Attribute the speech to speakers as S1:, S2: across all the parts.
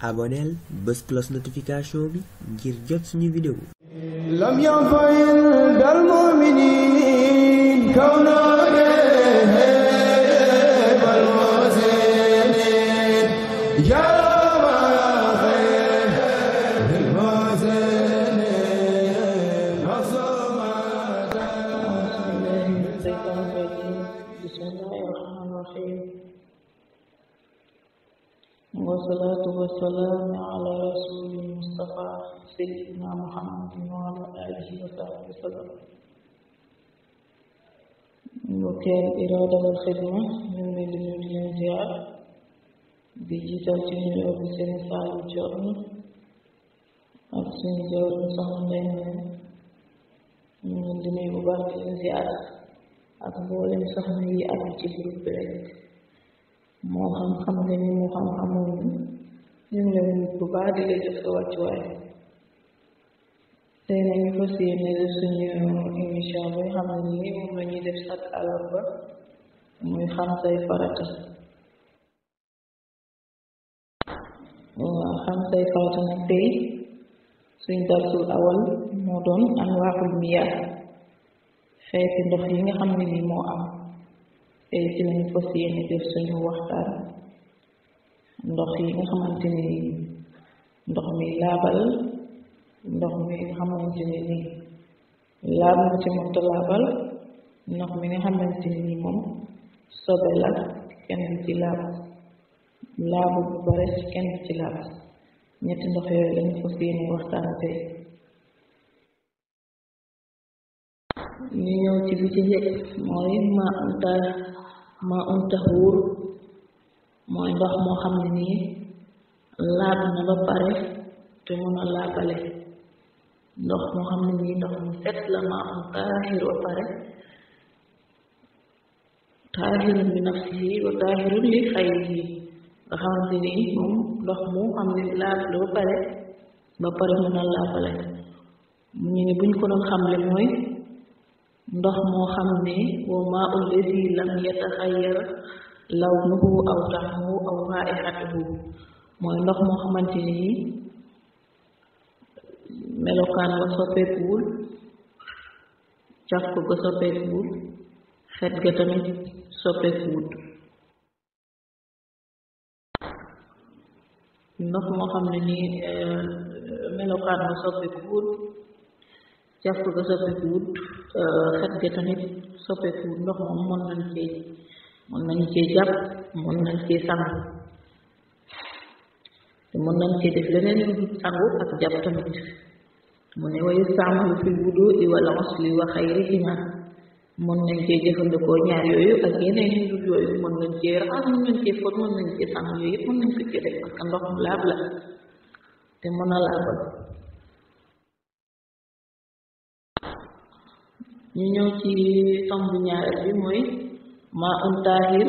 S1: aboneel bës cloche notification bi ngir jot suñu vidéo
S2: lam yanfa'il dal mu'minin kawna bal muhsinin ya
S3: والصلاة والسلام على رسول المصطفى سيدنا محمد وعلى آله وصحبه وسلم. وكان إرادة والخدمة من الانزيار بجيتال تنيو بسن سالم جورني أكسن جور صحن لين من دنيا مبارك الانزيار أكبر صحن هي أكتي جروب بلد moo xam ne ni moo xam xamoon ñu ngi leen bu baax di leen jox sa wàccuwaay tey nañu fas yéene def suñu émission bi xam ne nii moom la ñuy def chaque àllarba muy xam say farata waaw xam say farata nag tey suñ darsul awal moo doon anwaaxul miyaa xeeti ndox yi nga xam ne nii moo am tey ci lañu fas yéene def suñu waxtaan ndox yi nga xamante ni ndox mi laabal ndox mi nga xamante ni laab na ci mënta laabal ndox mi nga xamante ni moom sobe la kenn du ci laab laabu bu bare ci kenn du ci laab ñetti ndox yooyu lañu fas yéene waxtaan tey ñu ñëw ci bi ci njëkk mooy maa un tahuur mooy ndox moo xam ne nii laab na ba pare te mën a laabale ndox moo xam ne nii ndox mu set la maa un taahir ba pare taahirun bi nafsihi wa taahirun li xayrihi nga xamante nii moom ndox mu xam ne laab la ba pare mën a laabale ñu ne buñ ko doon xamle mooy ndox moo xam ne wa maa alladi lam yataxayyar lawnuhu aw ta'muhu aw raa'ihatuhu mooy ndox moo xamante ni melokaan wa soppeekuwul caf ko ga soppeekuwul xet ga tamit soppeekuwul ndox moo xam ne ni melokaan wa soppeekuwul caf ko ga soppeekuwul xet ga tamit soppeekuwul ndox moom mën nañ cee jàpp mën nañ cee sangu te mën nañ cee def leneen lu dul sangu ak jàpp tamit mu ne wa yustaamalu fil wudu'i wal ghusli wa xayrihima mën nañ cee jëfandikoo ñaar yooyu ak yeneen yu dul yooyu mën nañ cee raxas mën nañ cee fóot mën nañ cee sangu yooyu yëpp mën nañ ko cee def parce que ndox mu laab la te mën a laabal ñu ñëw ci tomb ñaareel bi mooy maa un taahir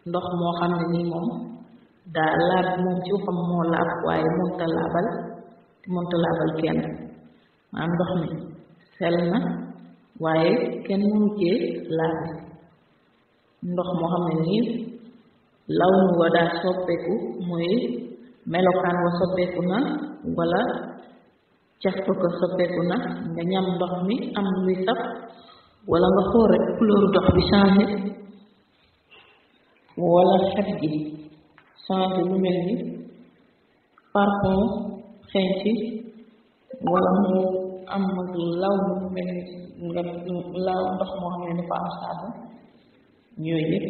S3: ndox moo xam ne nii moom daa laab moom ci waxam moo laab waaye mënta laabal kenn maanaam ndox mi sell na waaye kenn mënu cee laab ndox moo xam ne nii lawnu wa daa soppeeku mooy melokaan wa soppeeku na wala caf ko soppeeku na nga ñam ndox mi am luy saf wala nga xool rek couleur ndox bi changé wala xet gi changé lu mel ni parfum xeeñ ci wala mu am law lu mel ni nga law ndox moo xam ne dafa am saabu yooyu yëpp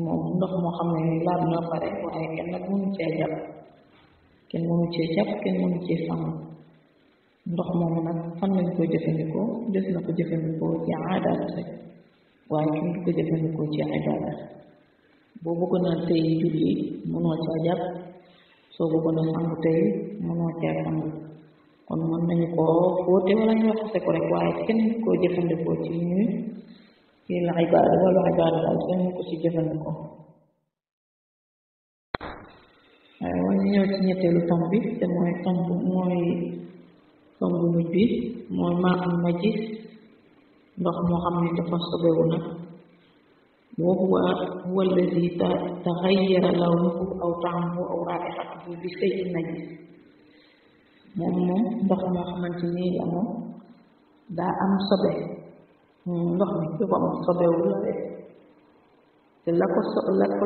S3: moom ndox moo xam ne laab na pare waaye kenn nag mënu cee jàpp kenn mënu cee sangu ndox moomu nag fan lañ koy jëfandikoo des na ko jëfandikoo ci aadaat rek waaye kenn du ko jëfandikoo ci ibaada boo bëggoon a tey julli mënoo caa jàpp soo bëggoon a sangu tey mënoo caa sangu kon mën nañu koo fóote wala ñu waxase ko rek waaye kenn du ko jëfandikoo ci ñuy ci la ibaada wala ibaada daal kenn du ko ci jëfandikoo waaye wala ñëw ci ñetteelu tomb bi te mooy tomb bu mujj bi mooy maa am najis ndox moo xam ne dafa sobewu nag wa huwa alladi taxayyara lawnuhu aw ta'muhu aw raa'ihatuhu bi shay'in najis moom ndox moo xamante ni la moom daa am sobe ndox mi ci boppam sobewu la de te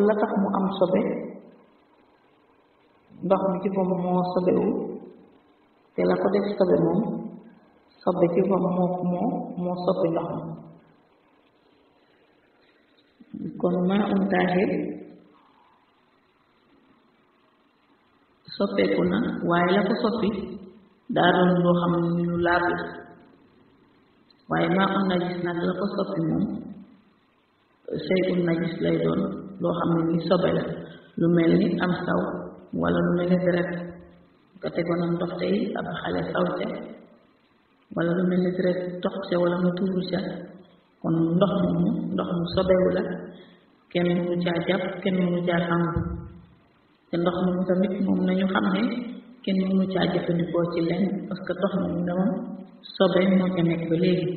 S3: la tax mu am sobe ndox mi ci boppam moo sobewu te la ko def sobe moom sobe ci boppam moo soppi ndox mi kon maa un taahir soppeeku na waaye la ko soppi daa doon loo xam ne lu laab la waaye maa un najis nag la ko soppi moom shay'un najis lay doon loo xam ne ni sobe la lu mel ni am saw wala lu mel ni deret nga tegoon am ndox tey ab xale saw ca wala lu mel ni deret dox ca wala mu tuuru ca kon ndox mu sobewu la kenn mënu caa jàpp kenn mënu caa sangu te ndox moomu tamit moom nañu xam ne kenn mënu caa jëfandikoo ci lenn parce que ndox moomu dama sobe moo ca nekk ba léegi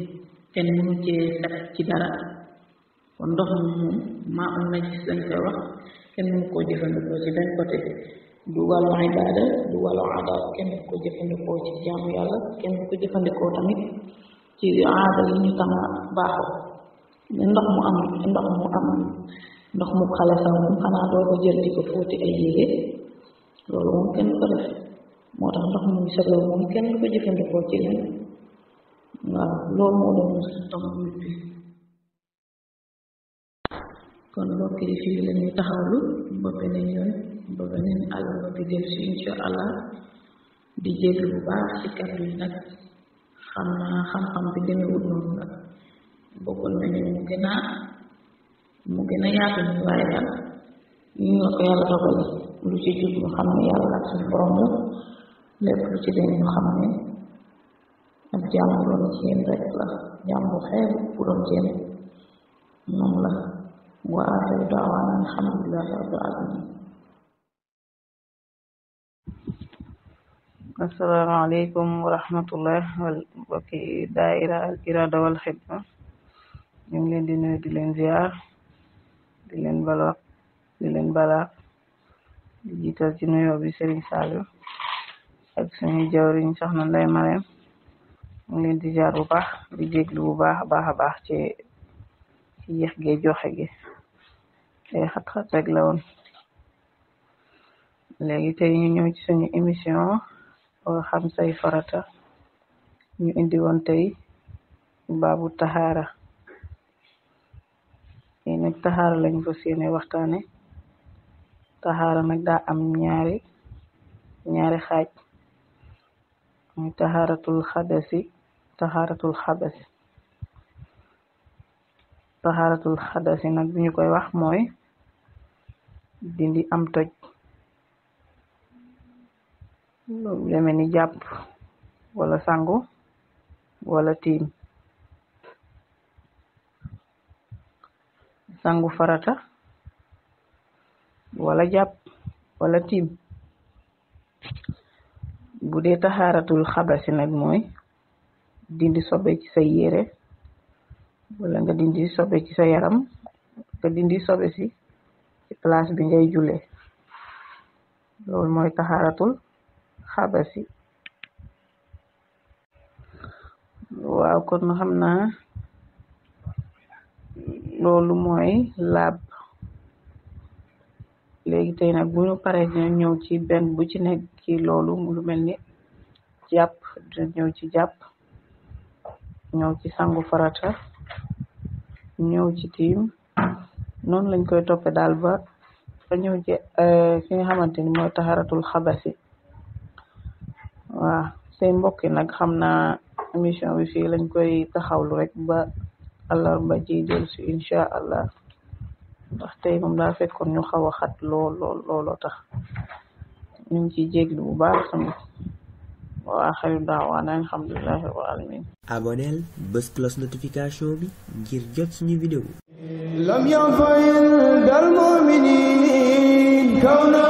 S3: kenn mënu cee set ci dara kon ndox moomu maa am najis lañ koy wax kenn mënu koo jëfandikoo ci benn côté du wàllu ibaada du wàllu aada kenn du ko jëfandikoo ci jaamu yàlla kenn du ko jëfandikoo tamit ci aada yi ñu tama baaxoo ndox mu xale sax moom xanaa doo ko jël di ko fóoti ay yére loolu moom kenn du ko def moo tax ndox mu sobewu moom kenn du ko jëfandikoo ci leen waaw loolu moo doon tom nit bi kon mbokk yi fii la ñuy taxawlu ba beneen yoon ba beneen àllarba bi del si insha allah di jégg bu baax ci kàddu yi nag xam naa xam-xam bi demewul noonu nag bëggoon nañu mu gën a yaatu ni waaye daal ñu nga ko yàlla dogal lu ci jub ñu xam ne yàlla ak suñu borom la lépp lu ci dem ñu xam ne ab jaam doon ci yéen rek la jaam bu xeeb bu doon ci yéen moom la wa aaxiru da'waana alhamdulillahi rabbil aalamiin
S4: asalaamaaleykum wa rahmatullah wal bokki daaira al irada wal xidma ñu ngi leen di nuyu di leen ziar di leen balaax di jiital ci nuyoo bi Serigne Saliou ak suñu jawriñ soxna Ndeye Marème ñu ngi leen di ziar bu baax di jéglu bu baax a baax ci yéex gee joxe gi ay xat-xat rek la woon léegi tey ñu ñëw ci suñu émission xam say farata ñu indi woon tey baabu taxaara yi nag taxaara lañ ko séene waxtaane taxaara nag daa am ñaari xaaj muy taxaaratul xadasi nag bi ñu koy wax mooy dindi am toj lu deme ni jàpp wala sangu wala tiim sangu farata wala jàpp wala tiim bu dee taxaaratul xabasi nag mooy dindi sobe ci sa yére wala nga dindi sobe ci sa yaram nga dindi sobe ci place bi ngay julee loolu mooy taxaaratul xabasi waaw kon xam naa loolu mooy laab léegi tey nag bu ñu paree ñu ñëw ci benn bu ci nekk ci loolu lu mel ni jàpp ñëw ci jàpp ñëw ci sangu farata ñëw ci tiim noonu lañ koy toppe daal ba ñëw ci fi nga xamante ni mooy taxaratul xabasi waaw seen mbokki nag xam naa émission bi fii lañ koy taxawlu rek ba àllarba ji del si insha allah ndax tey moom daa fekkoon ñu xaw a xat looloo tax ñu ngi ciy jéglu bu baax tamit wa axiru da'waana alhamdulillahi rabbil alamin
S1: aboneel bës cloche notification bi ngir jot suñu vidéo
S2: lam yanfa'il dal mu'minin kawna